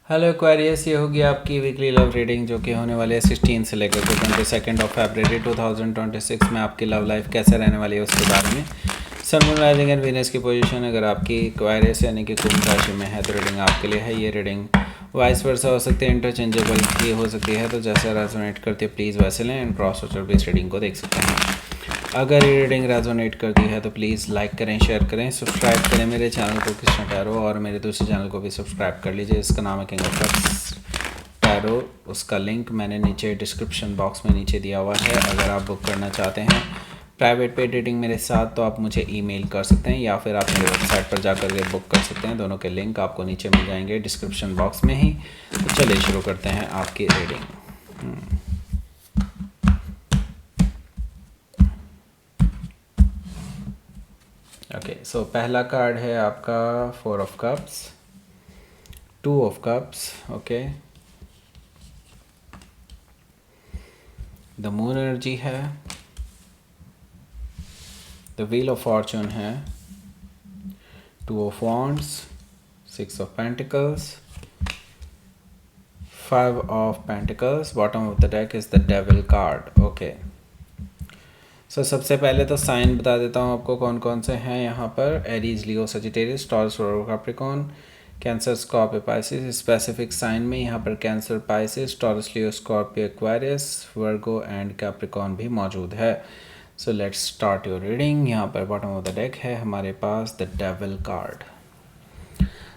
Hello Aquarius, ये होगी आपकी वीकली लव रीडिंग जो कि होने वाली है 16 से लेकर के 22 फरवरी 2026 में आपकी लव लाइफ कैसे रहने वाली है उसके बारे में। Sun moon rising and Venus की पोजीशन अगर आपकी एक्वेरियस यानी कि कुंभ राशि में है तो रीडिंग आपके लिए है। ये रीडिंग वाइस वर्सा हो सकती है, इंटरचेंजेबल भी हो सकती है, तो जैसे रेजोनेट करती है प्लीज़ वैसे लें एंड क्रॉस वॉचर भी इस रीडिंग को देख सकते हैं। अगर ये रीडिंग रेजोनेट करती है तो प्लीज़ लाइक करें, शेयर करें, सब्सक्राइब करें मेरे चैनल को कृष्णा टैरो, और मेरे दूसरे चैनल को भी सब्सक्राइब कर लीजिए, इसका नाम है किंग ऑफ कप्स टैरो। उसका लिंक मैंने नीचे डिस्क्रिप्शन बॉक्स में नीचे दिया हुआ है। अगर आप बुक करना चाहते हैं प्राइवेट पेड रीडिंग मेरे साथ तो आप मुझे ईमेल कर सकते हैं या फिर आप मेरे वेबसाइट पर जाकर के बुक कर सकते हैं। दोनों के लिंक आपको नीचे मिल जाएंगे डिस्क्रिप्शन बॉक्स में ही। तो चलिए शुरू करते हैं आपकी रीडिंग। ओके, सो पहला कार्ड है आपका 4 of cups, 2 of cups, okay, the moon energy है, द व्हील ऑफ फॉर्चून है, 2 of wands, 6 of pentacles, 5 of pentacles, bottom of the deck is the devil card. Okay, so सबसे पहले तो sign बता देता हूँ आपको कौन कौन से हैं यहाँ पर। Aries, Leo, Sagittarius, Taurus, Capricorn, Cancer, Scorpio, Pisces. Specific sign में यहाँ पर Cancer, Pisces, Taurus, Leo, Scorpio, Aquarius, Virgo and Capricorn भी मौजूद है। So let's start your reading. यहाँ पर बॉटम ऑफ द डेक है हमारे पास द डेविल कार्ड।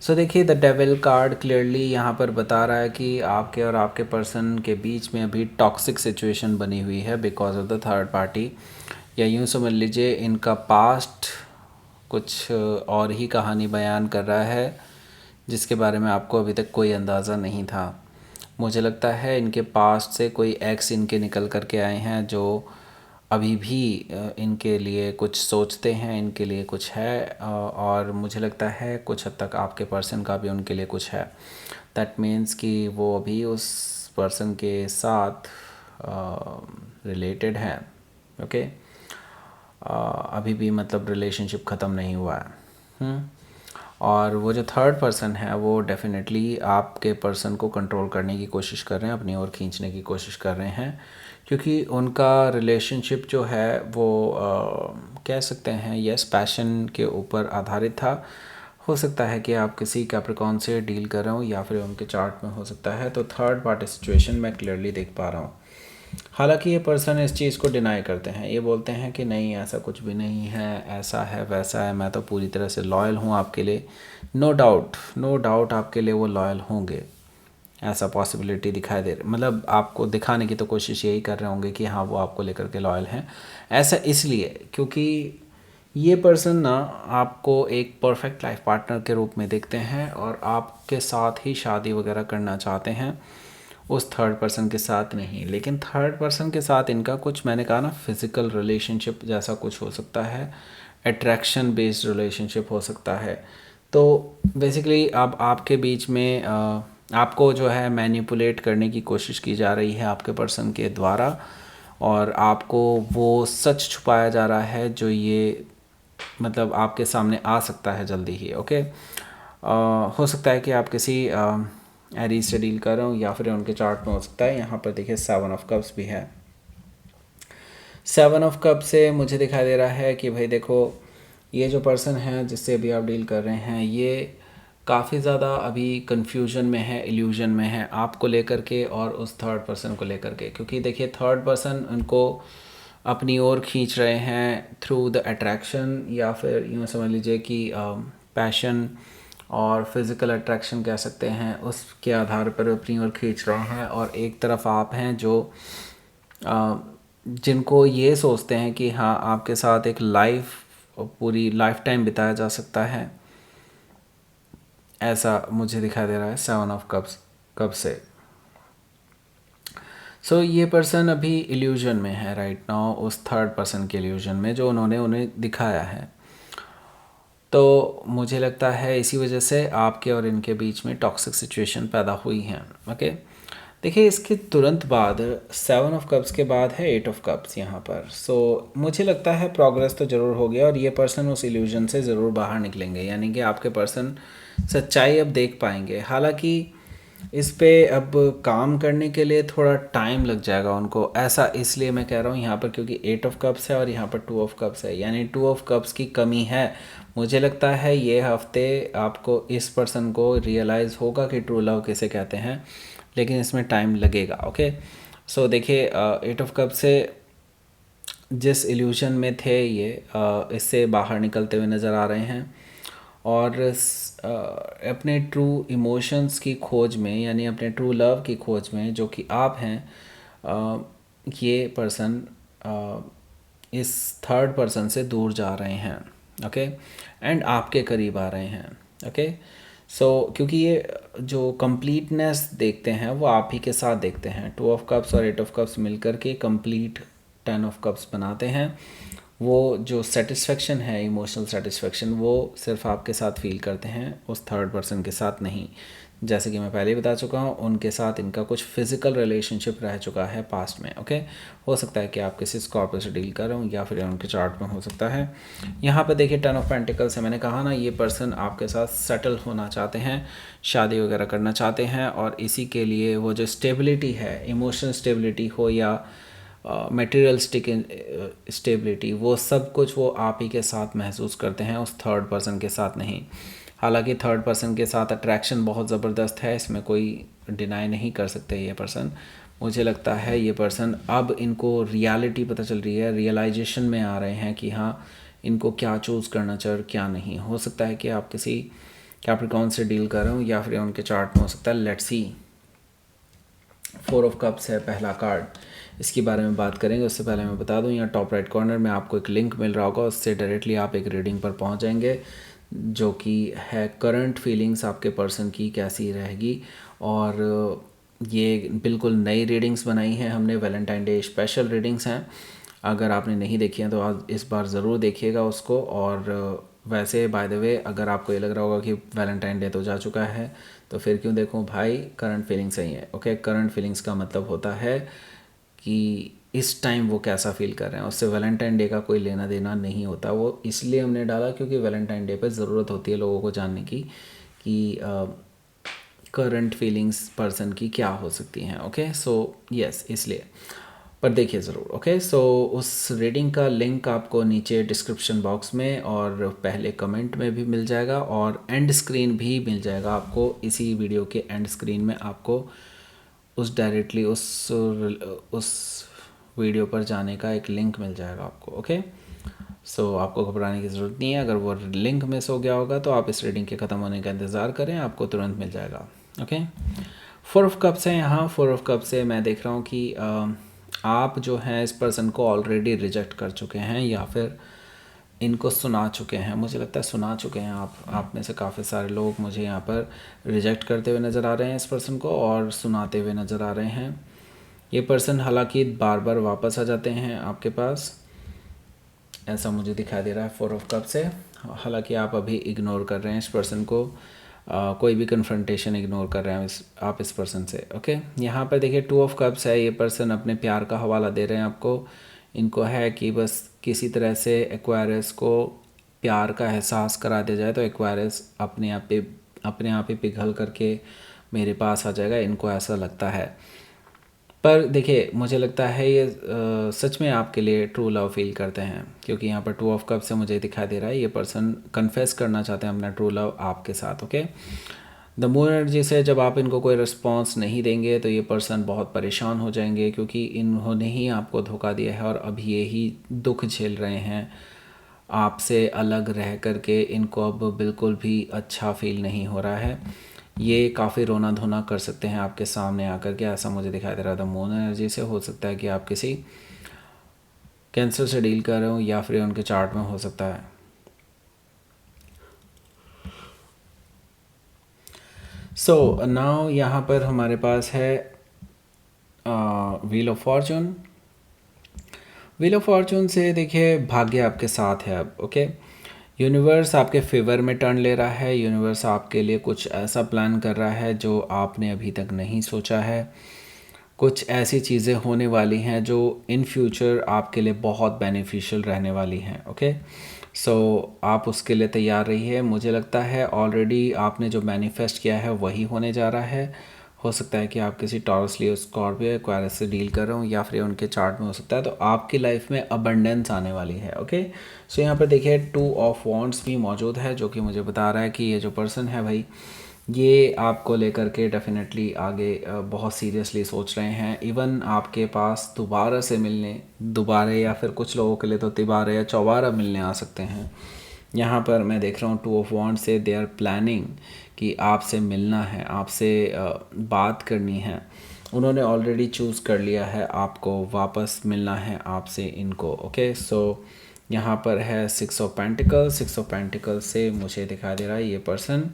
सो देखिए, द डेविल कार्ड क्लियरली यहाँ पर बता रहा है कि आपके और आपके पर्सन के बीच में अभी टॉक्सिक सिचुएशन बनी हुई है because of the third party, या यूँ समझ लीजिए इनका पास्ट कुछ और ही कहानी बयान कर रहा है जिसके बारे में आपको अभी तक कोई अंदाज़ा नहीं था। मुझे लगता है इनके पास्ट से कोई एक्स इनके निकल कर के आए हैं जो अभी भी इनके लिए कुछ सोचते हैं, इनके लिए कुछ है, और मुझे लगता है कुछ हद तक आपके पर्सन का भी उनके लिए कुछ है। दैट मीन्स कि वो अभी उस पर्सन के साथ रिलेटेड हैं। ओके, अभी भी मतलब रिलेशनशिप ख़त्म नहीं हुआ है। और वो जो थर्ड पर्सन है वो डेफिनेटली आपके पर्सन को कंट्रोल करने की कोशिश कर रहे हैं, अपनी ओर खींचने की कोशिश कर रहे हैं, क्योंकि उनका रिलेशनशिप जो है वो कह सकते हैं यस पैशन के ऊपर आधारित था। हो सकता है कि आप किसी कैप्रिकॉर्न से डील कर रहे हो या फिर उनके चार्ट में हो सकता है। तो थर्ड पार्टी सिचुएशन मैं क्लियरली देख पा रहा हूँ। हालांकि ये पर्सन इस चीज़ को डिनाई करते हैं, ये बोलते हैं कि नहीं ऐसा कुछ भी नहीं है, ऐसा है वैसा है, मैं तो पूरी तरह से लॉयल हूँ आपके लिए। नो डाउट, नो डाउट आपके लिए वो लॉयल होंगे, ऐसा पॉसिबिलिटी दिखाई दे रहा, मतलब आपको दिखाने की तो कोशिश यही कर रहे होंगे कि हाँ वो आपको लेकर के लॉयल हैं। ऐसा इसलिए क्योंकि ये पर्सन ना आपको एक परफेक्ट लाइफ पार्टनर के रूप में देखते हैं और आपके साथ ही शादी वगैरह करना चाहते हैं, उस थर्ड पर्सन के साथ नहीं। लेकिन थर्ड पर्सन के साथ इनका कुछ, मैंने कहा ना, फिज़िकल रिलेशनशिप जैसा कुछ हो सकता है, अट्रैक्शन बेस्ड रिलेशनशिप हो सकता है। तो बेसिकली अब आपके बीच में आपको जो है मैनिपुलेट करने की कोशिश की जा रही है आपके पर्सन के द्वारा, और आपको वो सच छुपाया जा रहा है जो ये मतलब आपके सामने आ सकता है जल्दी ही। ओके, हो सकता है कि आप किसी एरीज से डील कर रहे हो या फिर उनके चार्ट में हो सकता है। यहाँ पर देखिए 7 ऑफ कप्स भी है। 7 ऑफ कप से मुझे दिखाई दे रहा है कि भाई देखो, ये जो पर्सन है जिससे अभी आप डील कर रहे हैं ये काफ़ी ज़्यादा अभी कन्फ्यूजन में है, इल्यूजन में है आपको लेकर के और उस थर्ड पर्सन को लेकर के, क्योंकि देखिए थर्ड पर्सन उनको अपनी ओर खींच रहे हैं थ्रू द अट्रैक्शन, या फिर यूँ समझ लीजिए कि पैशन और फिज़िकल अट्रैक्शन कह सकते हैं, उसके आधार पर अपनी ओर खींच रहे हैं। और एक तरफ आप हैं जो जिनको ये सोचते हैं कि हाँ आपके साथ एक लाइफ, पूरी लाइफ टाइम बिताया जा सकता है, ऐसा मुझे दिखाई दे रहा है 7 ऑफ कप्स कब से। सो ये पर्सन अभी इल्यूजन में है राइट नाउ, उस थर्ड पर्सन के इल्यूजन में जो उन्होंने उन्हें दिखाया है। तो मुझे लगता है इसी वजह से आपके और इनके बीच में टॉक्सिक सिचुएशन पैदा हुई है। ओके, देखिए इसके तुरंत बाद 7 ऑफ कप्स के बाद है 8 ऑफ कप्स यहाँ पर। सो मुझे लगता है प्रोग्रेस तो ज़रूर हो गया और ये पर्सन उस इल्यूजन से ज़रूर बाहर निकलेंगे, यानी कि आपके पर्सन सच्चाई अब देख पाएंगे। हालांकि इस पे अब काम करने के लिए थोड़ा टाइम लग जाएगा उनको, ऐसा इसलिए मैं कह रहा हूँ यहाँ पर क्योंकि 8 ऑफ कप्स है और यहाँ पर 2 ऑफ कप्स है, यानी 2 ऑफ कप्स की कमी है। मुझे लगता है ये हफ्ते आपको इस पर्सन को रियलाइज़ होगा कि ट्रू लव किसे कहते हैं, लेकिन इसमें टाइम लगेगा। ओके, सो देखिए 8 ऑफ कप से जिस इल्यूशन में थे ये इससे बाहर निकलते हुए नज़र आ रहे हैं और अपने ट्रू इमोशंस की खोज में, यानी अपने ट्रू लव की खोज में जो कि आप हैं, ये पर्सन इस थर्ड पर्सन से दूर जा रहे हैं। ओके, एंड आपके करीब आ रहे हैं। ओके, सो क्योंकि ये जो कंप्लीटनेस देखते हैं वो आप ही के साथ देखते हैं। 2 ऑफ कप्स और 8 ऑफ कप्स मिलकर के कंप्लीट 10 ऑफ कप्स बनाते हैं। वो जो सेटिस्फेक्शन है, इमोशनल सेटिस्फेक्शन, वो सिर्फ आपके साथ फील करते हैं, उस थर्ड पर्सन के साथ नहीं। जैसे कि मैं पहले ही बता चुका हूँ, उनके साथ इनका कुछ फिजिकल रिलेशनशिप रह चुका है पास्ट में। ओके, हो सकता है कि आप किसी स्कॉर्पियो से डील कर रहे हो या फिर उनके चार्ट में हो सकता है। यहाँ पे देखिए 10 ऑफ पेंटिकल्स है। मैंने कहा ना, ये पर्सन आपके साथ सेटल होना चाहते हैं, शादी वगैरह करना चाहते हैं, और इसी के लिए वो जो स्टेबिलिटी है, इमोशनल स्टेबिलिटी हो या मटेरियलिस्टिक स्टेबिलिटी, वो सब कुछ वो आप ही के साथ महसूस करते हैं, उस थर्ड पर्सन के साथ नहीं। हालांकि थर्ड पर्सन के साथ अट्रैक्शन बहुत ज़बरदस्त है, इसमें कोई डिनाई नहीं कर सकते ये पर्सन। मुझे लगता है ये पर्सन अब इनको रियलिटी पता चल रही है, रियलाइजेशन में आ रहे हैं कि हाँ, इनको क्या चूज़ करना चाहिए और क्या नहीं। हो सकता है कि आप किसी कैप्रिकॉर्न से डील कर रहे हो या फिर उनके चार्ट में हो सकता है। लेट्स सी, 4 ऑफ कप्स है पहला कार्ड, इसके बारे में बात करेंगे। उससे पहले मैं बता दूं, यहाँ टॉप राइट कॉर्नर में आपको एक लिंक मिल रहा होगा, उससे डायरेक्टली आप एक रीडिंग पर पहुंच जाएंगे, जो कि है करंट फीलिंग्स आपके पर्सन की कैसी रहेगी। और ये बिल्कुल नई रीडिंग्स बनाई हैं हमने, वैलेंटाइन डे स्पेशल रीडिंग्स हैं। अगर आपने नहीं देखी हैं तो आज इस बार ज़रूर देखिएगा उसको। और वैसे बाय द वे, अगर आपको ये लग रहा होगा कि वैलेंटाइन डे तो जा चुका है तो फिर क्यों देखूं भाई, करंट फीलिंग्स सही है। ओके, करंट फीलिंग्स का मतलब होता है कि इस टाइम वो कैसा फील कर रहे हैं, उससे वैलेंटाइन डे का कोई लेना देना नहीं होता। वो इसलिए हमने डाला क्योंकि वैलेंटाइन डे पे ज़रूरत होती है लोगों को जानने की कि करंट फीलिंग्स पर्सन की क्या हो सकती हैं। ओके, सो यस, इसलिए पर देखिए ज़रूर। ओके, सो उस रीडिंग का लिंक आपको नीचे डिस्क्रिप्शन बॉक्स में और पहले कमेंट में भी मिल जाएगा, और एंड स्क्रीन भी मिल जाएगा आपको। इसी वीडियो के एंड स्क्रीन में आपको उस डायरेक्टली उस वीडियो पर जाने का एक लिंक मिल जाएगा आपको। ओके, सो आपको घबराने की ज़रूरत नहीं है। अगर वो लिंक मिस हो गया होगा तो आप इस रीडिंग के ख़त्म होने का इंतज़ार करें, आपको तुरंत मिल जाएगा। ओके, 4 ऑफ कप्स है यहाँ। 4 ऑफ कप से मैं देख रहा हूँ कि आप जो हैं इस पर्सन को ऑलरेडी रिजेक्ट कर चुके हैं या फिर इनको सुना चुके हैं। मुझे लगता है सुना चुके हैं आप में से काफ़ी सारे लोग मुझे यहाँ पर रिजेक्ट करते हुए नज़र आ रहे हैं इस पर्सन को, और सुनाते हुए नज़र आ रहे हैं। ये पर्सन हालांकि बार बार वापस आ जाते हैं आपके पास, ऐसा मुझे दिखाई दे रहा है 4 ऑफ कप से। हालांकि आप अभी इग्नोर कर रहे हैं इस पर्सन को, कोई भी कन्फ्रंटेशन इग्नोर कर रहे हैं आप इस पर्सन से। ओके, यहाँ पर देखिए 2 ऑफ कप्स है। ये पर्सन अपने प्यार का हवाला दे रहे हैं आपको। इनको है कि बस किसी तरह से एक्वायरस को प्यार का एहसास करा दिया जाए तो एक्वायरस अपने आप ही पिघल करके मेरे पास आ जाएगा, इनको ऐसा लगता है। पर देखिए, मुझे लगता है ये सच में आपके लिए ट्रू लव फील करते हैं, क्योंकि यहाँ पर 2 ऑफ कप से मुझे दिखाई दे रहा है ये पर्सन कन्फेस करना चाहते हैं अपना ट्रू लव आपके साथ। ओके, द मून एनर्जी से जब आप इनको कोई रिस्पॉन्स नहीं देंगे तो ये पर्सन बहुत परेशान हो जाएंगे, क्योंकि इन्होंने ही आपको धोखा दिया है और अब ये ही दुख झेल रहे हैं आपसे अलग रह करके। इनको अब बिल्कुल भी अच्छा फील नहीं हो रहा है। ये काफ़ी रोना धोना कर सकते हैं आपके सामने आकर के, ऐसा मुझे दिखाई दे रहा था मून एनर्जी से। हो सकता है कि आप किसी कैंसर से डील कर रहे हो या फिर उनके चार्ट में हो सकता है। सो नाउ यहाँ पर हमारे पास है wheel of Fortune. Wheel of Fortune से देखिए भाग्य आपके साथ है अब। ओके, यूनिवर्स आपके फेवर में टर्न ले रहा है। यूनिवर्स आपके लिए कुछ ऐसा प्लान कर रहा है जो आपने अभी तक नहीं सोचा है। कुछ ऐसी चीज़ें होने वाली हैं जो इन फ्यूचर आपके लिए बहुत बेनिफिशियल रहने वाली हैं। ओके, सो आप उसके लिए तैयार रहिए। मुझे लगता है ऑलरेडी आपने जो मैनिफेस्ट किया है वही होने जा रहा है। हो सकता है कि आप किसी टॉरस लियो स्कॉर्पियो एक्वायरस से डील कर रहे हो, या फिर उनके चार्ट में हो सकता है। तो आपकी लाइफ में अबंडेंस आने वाली है। ओके, सो यहाँ पर देखिए 2 ऑफ वॉन्ड्स भी मौजूद है, जो कि मुझे बता रहा है कि ये जो पर्सन है भाई, ये आपको लेकर के डेफिनेटली आगे बहुत सीरियसली सोच रहे हैं। इवन आपके पास दोबारा से मिलने, दोबारा या फिर कुछ लोगों के लिए तो तिबारा या चौबारा मिलने आ सकते हैं। यहाँ पर मैं देख रहा हूँ 2 ऑफ वॉन्ड से दे आर प्लानिंग कि आपसे मिलना है, आपसे बात करनी है। उन्होंने ऑलरेडी चूज़ कर लिया है, आपको वापस मिलना है आपसे इनको। ओके, सो यहाँ पर है 6 ऑफ पेंटिकल्स। 6 ऑफ पेंटिकल्स से मुझे दिखाई दे रहा है ये पर्सन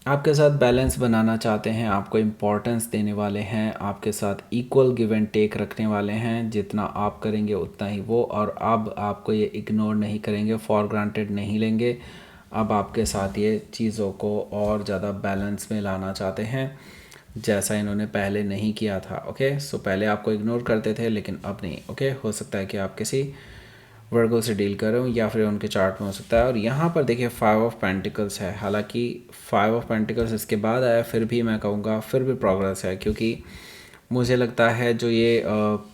आपके साथ बैलेंस बनाना चाहते हैं, आपको इम्पोर्टेंस देने वाले हैं, आपके साथ इक्वल गिव एंड टेक रखने वाले हैं। जितना आप करेंगे उतना ही वो, और अब आपको ये इग्नोर नहीं करेंगे, फॉर ग्रांटेड नहीं लेंगे। अब आपके साथ ये चीज़ों को और ज़्यादा बैलेंस में लाना चाहते हैं, जैसा इन्होंने पहले नहीं किया था। ओके, सो पहले आपको इग्नोर करते थे लेकिन अब नहीं। ओके, हो सकता है कि आप किसी वर्गो से डील कर रहे हो, या फिर उनके चार्ट में हो सकता है। और यहाँ पर देखिए 5 ऑफ पेंटिकल्स है। हालांकि 5 ऑफ पेंटिकल्स इसके बाद आया, फिर भी मैं कहूँगा फिर भी प्रोग्रेस है, क्योंकि मुझे लगता है जो ये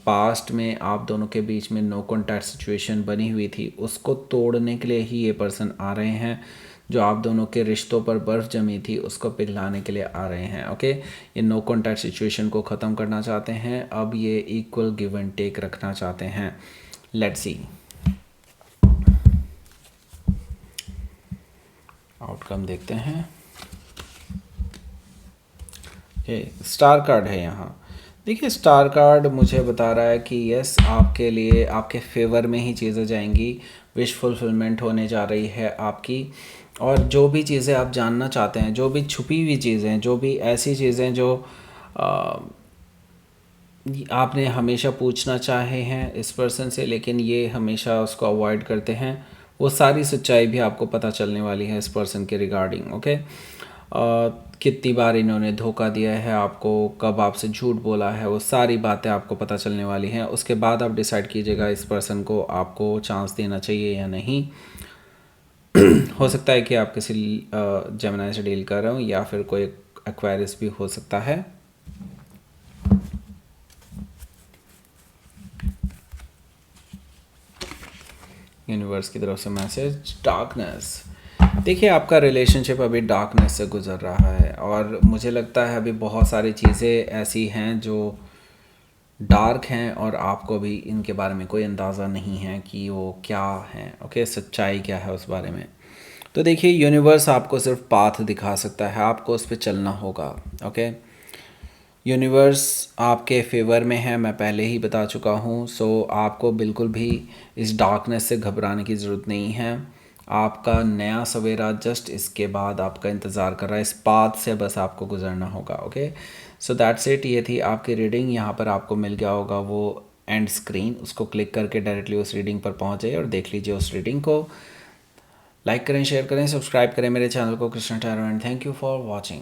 पास्ट में आप दोनों के बीच में नो कॉन्टैक्ट सिचुएशन बनी हुई थी, उसको तोड़ने के लिए ही ये पर्सन आ रहे हैं। जो आप दोनों के रिश्तों पर बर्फ़ जमी थी उसको पिघलाने के लिए आ रहे हैं। ओके, ये नो कॉन्टैक्ट सिचुएशन को ख़त्म करना चाहते हैं। अब ये इक्वल गिव एंड टेक रखना चाहते हैं। लेट्स सी आउटकम देखते हैं। ये स्टार कार्ड है यहाँ। देखिए स्टार कार्ड मुझे बता रहा है कि यस, आपके लिए आपके फेवर में ही चीज़ें जाएंगी, विश फुलफिलमेंट होने जा रही है आपकी। और जो भी चीज़ें आप जानना चाहते हैं, जो भी छुपी हुई चीज़ें, जो भी ऐसी चीज़ें जो आपने हमेशा पूछना चाहे हैं इस पर्सन से, लेकिन ये हमेशा उसको अवॉइड करते हैं, वो सारी सच्चाई भी आपको पता चलने वाली है इस पर्सन के रिगार्डिंग। ओके, कितनी बार इन्होंने धोखा दिया है आपको, कब आपसे झूठ बोला है, वो सारी बातें आपको पता चलने वाली हैं। उसके बाद आप डिसाइड कीजिएगा इस पर्सन को आपको चांस देना चाहिए या नहीं। हो सकता है कि आप किसी जेमिनी से डील कर रहे हो, या फिर कोई एक्वेरियस भी हो सकता है। यूनिवर्स की तरफ से मैसेज, डार्कनेस। देखिए आपका रिलेशनशिप अभी डार्कनेस से गुजर रहा है, और मुझे लगता है अभी बहुत सारी चीज़ें ऐसी हैं जो डार्क हैं, और आपको भी इनके बारे में कोई अंदाज़ा नहीं है कि वो क्या हैं। ओके, सच्चाई क्या है उस बारे में। तो देखिए यूनिवर्स आपको सिर्फ पाथ दिखा सकता है, आपको उस पर चलना होगा। ओके, यूनिवर्स आपके फेवर में है, मैं पहले ही बता चुका हूँ। सो आपको बिल्कुल भी इस डार्कनेस से घबराने की ज़रूरत नहीं है। आपका नया सवेरा जस्ट इसके बाद आपका इंतज़ार कर रहा है, इस पाथ से बस आपको गुजरना होगा। Okay, so that's it. ये थी आपकी रीडिंग। यहाँ पर आपको मिल गया होगा वो एंड स्क्रीन, उसको क्लिक करके डायरेक्टली उस रीडिंग पर पहुँच जाइए और देख लीजिए उस रीडिंग को। लाइक करें, शेयर करें, सब्सक्राइब करें मेरे चैनल को Krishna tarot, and thank you for watching.